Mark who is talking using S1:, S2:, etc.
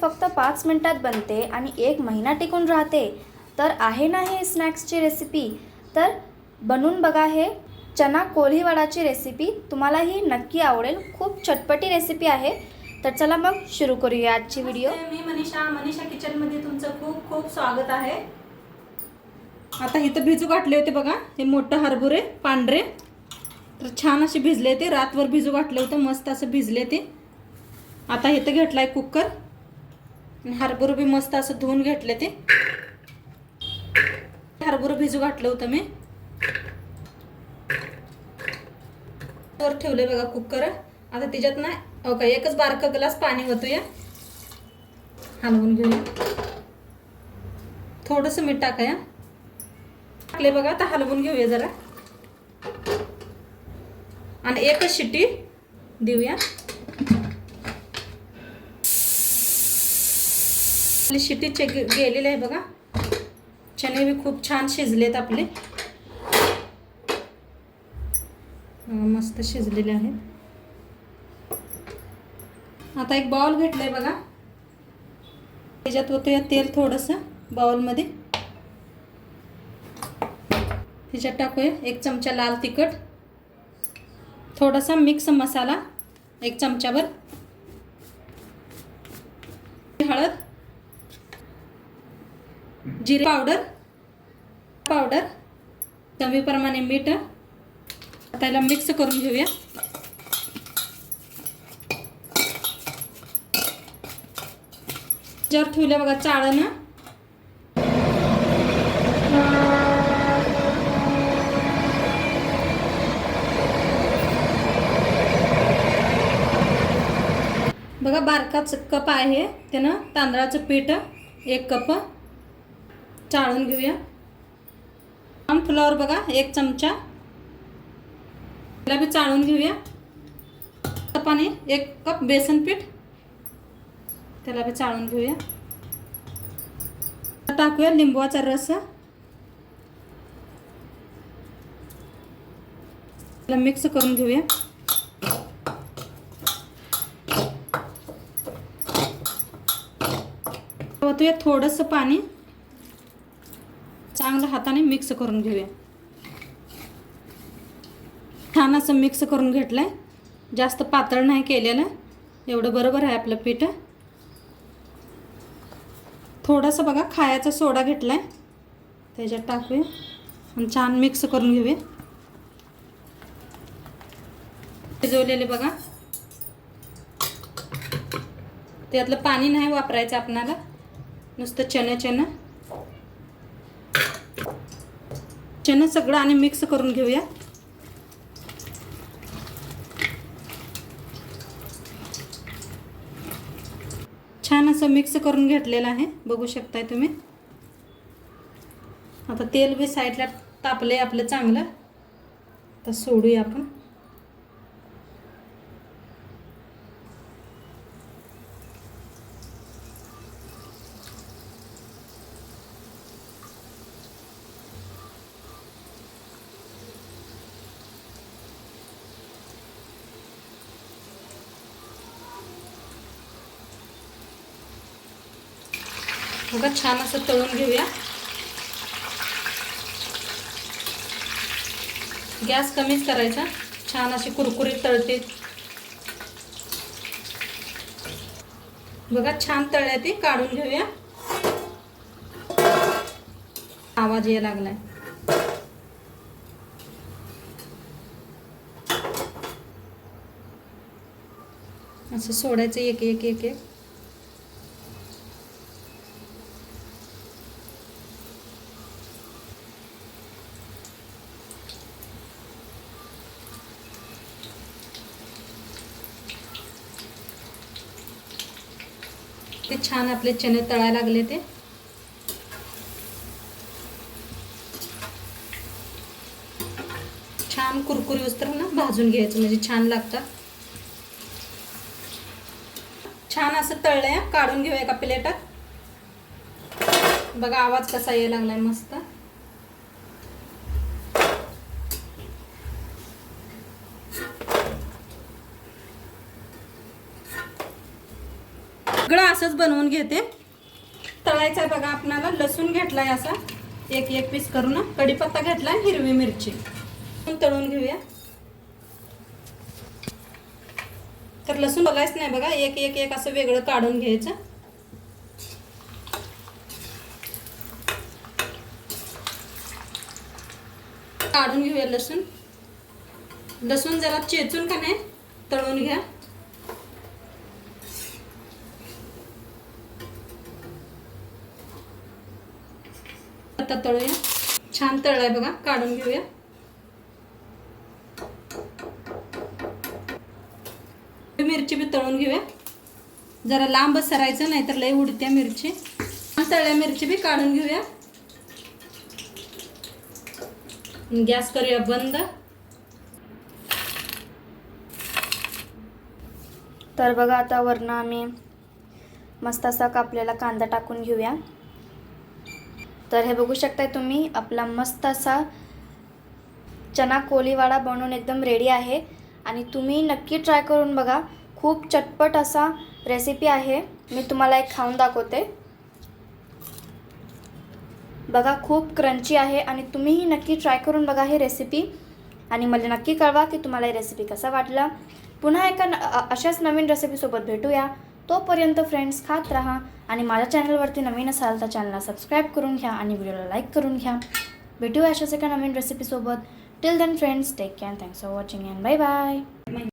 S1: फक्त 5 मिनिटात बनते आणि 1 महिना टिकून राहते, तर आहे ना हे स्नॅक्सची रेसिपी. तर बनवून बघा हे चना कोळीवाडाची रेसिपी. तुम्हालाही नक्की आवडेल. खूप चटपटी रेसिपी आहे. तर चला मग सुरू करूया आजची व्हिडिओ.
S2: मी मनीषा किचनमध्ये तुमचं खूप खूप स्वागत आहे. आता इथं भिजू घातले होते बघा, हे मोठे हरभरे पांढरे. तर छान असे भिजले ते, रातभर भिजू घातले होते, मस्त असं भिजले ते. आता इथं घेतलाय कुकर आणि हरभरे बी मस्त असं धुवून घेतले ते. हरभरे भिजू घातलं होतं मी. वर ठेवले बघा कुकर. आता त्याच्यात ना ओके एकच बारका ग्लास पाणी होतोय, हलवून घेऊया. थोडंसं मीठ टाकाया टाकले बघा. आता हलवून घेऊया जरा आणि एकच शिट्टी देऊया. आपली शिट्टी गेलेली आहे बघा. चणे बी खूप छान शिजलेत आपले, मस्त शिजलेले आहेत. आता एक बाउल घेतलाय बघा, त्याच्यात होतं तेल थोडंसं बाउलमध्ये. त्याच्यात टाकूया 1 चमचा लाल तिखट, थोडासा मिक्स मसाला 1 चमचाभर, हळद, जिरे पावडर, चवीप्रमाणे मीठ. आता याला मिक्स करून घेऊया. जर ठेवले बघा चाळणं. बघा बारकाच कप आहे, त्यानं तांदळाचं पीठ 1 कप चाळून घेऊया. कॉर्नफ्लॉवर बघा 1 चमचा, त्याला बी चाळून घेऊया. कपाने 1 कप बेसन पीठ, त्याला बी चाळून घेऊया. टाकूया लिंबूचा रस, त्याला मिक्स करून घेऊया. होतोय थोडंसं पाणी, चांगलं हाताने मिक्स करून घेऊया. छान असं मिक्स करून घेतलंय, जास्त पातळ नाही केलेलं, एवढं बरोबर आहे आपलं पीठ. थोडंसं बघा खायचा सोडा घेतलाय, त्याच्यात टाकूया आणि छान मिक्स करून घेऊया. भिजवलेले बघा, त्यातलं पाणी नाही वापरायचं आपणाला, नुसतं चणं सगळं आणि मिक्स करून घेऊया. छान असं मिक्स करून घेतलेलं आहे, बघू शकताय तुम्ही. आता तेल बी साईडला तापले आपलं चांगलं. आता सोडूया आपण. बघा छान असं तळून घेऊया. गॅस कमीच करायचा, छान अशी कुरकुरीत तळते बघा. छान तळल्या ती, काढून घेऊया. आवाज यायला लागलाय. असं सोडायचं एक एक एक एक. ते छान आपले चणे तळायला लागले ते. छान कुरकुरी उस्तर ना भाजून घ्यायचं, म्हणजे छान लागतात. छान असं तळलंय, काढून घेऊया एका प्लेटात. बघा आवाज कसा यायला लागलाय मस्त. सगळं असंच बनवून घेते. तळायचं आहे बघा आपणाला. लसूण घेतलाय असा एक एक पीस करून, कढीपत्ता घेतलाय, हिरवी मिरची तळून घेऊया. तर लसूण बघायच नाही बघा, एक एक एक असं वेगळं काढून घ्यायचं. काढून घेऊया लसूण. लसूण जरा चेचून का नाही तळून घ्या. आता तळूया. छान तळलाय बघा, काढून घेऊया. मिरची बी तळून घेऊया. जरा लांब सरायचं नाही तर लय उडत्या मिरची. तळल्या मिरची बी काढून घेऊया. गॅस करूया बंद.
S1: तर बघा आता वरनं आम्ही मस्त असा कापलेला कांदा टाकून घेऊया. तर हे बघू शकताय तुम्ही, आपला मस्त असा चना कोलीवाडा बनवून एकदम रेडी आहे. आणि तुम्ही नक्की ट्राय करून बघा. खूप चटपट असा रेसिपी आहे. मी तुम्हाला एक खाऊन दाखवते बघा. खूप क्रंची आहे आणि तुम्हीही नक्की ट्राय करून बघा ही रेसिपी. आणि मला नक्की कळवा की तुम्हाला ही रेसिपी कसा वाटला. पुन्हा एका अशाच नवीन रेसिपीसोबत भेटूया. तोपर्यंत फ्रेंड्स खात राहा. आणि माझ्या चॅनलवरती नवीन असाल तर चॅनलला सबस्क्राईब करून घ्या आणि व्हिडिओला लाईक करून घ्या. भेटूया अशाच एका नवीन रेसिपीसोबत. Till then friends, take care. Thanks for watching and bye bye.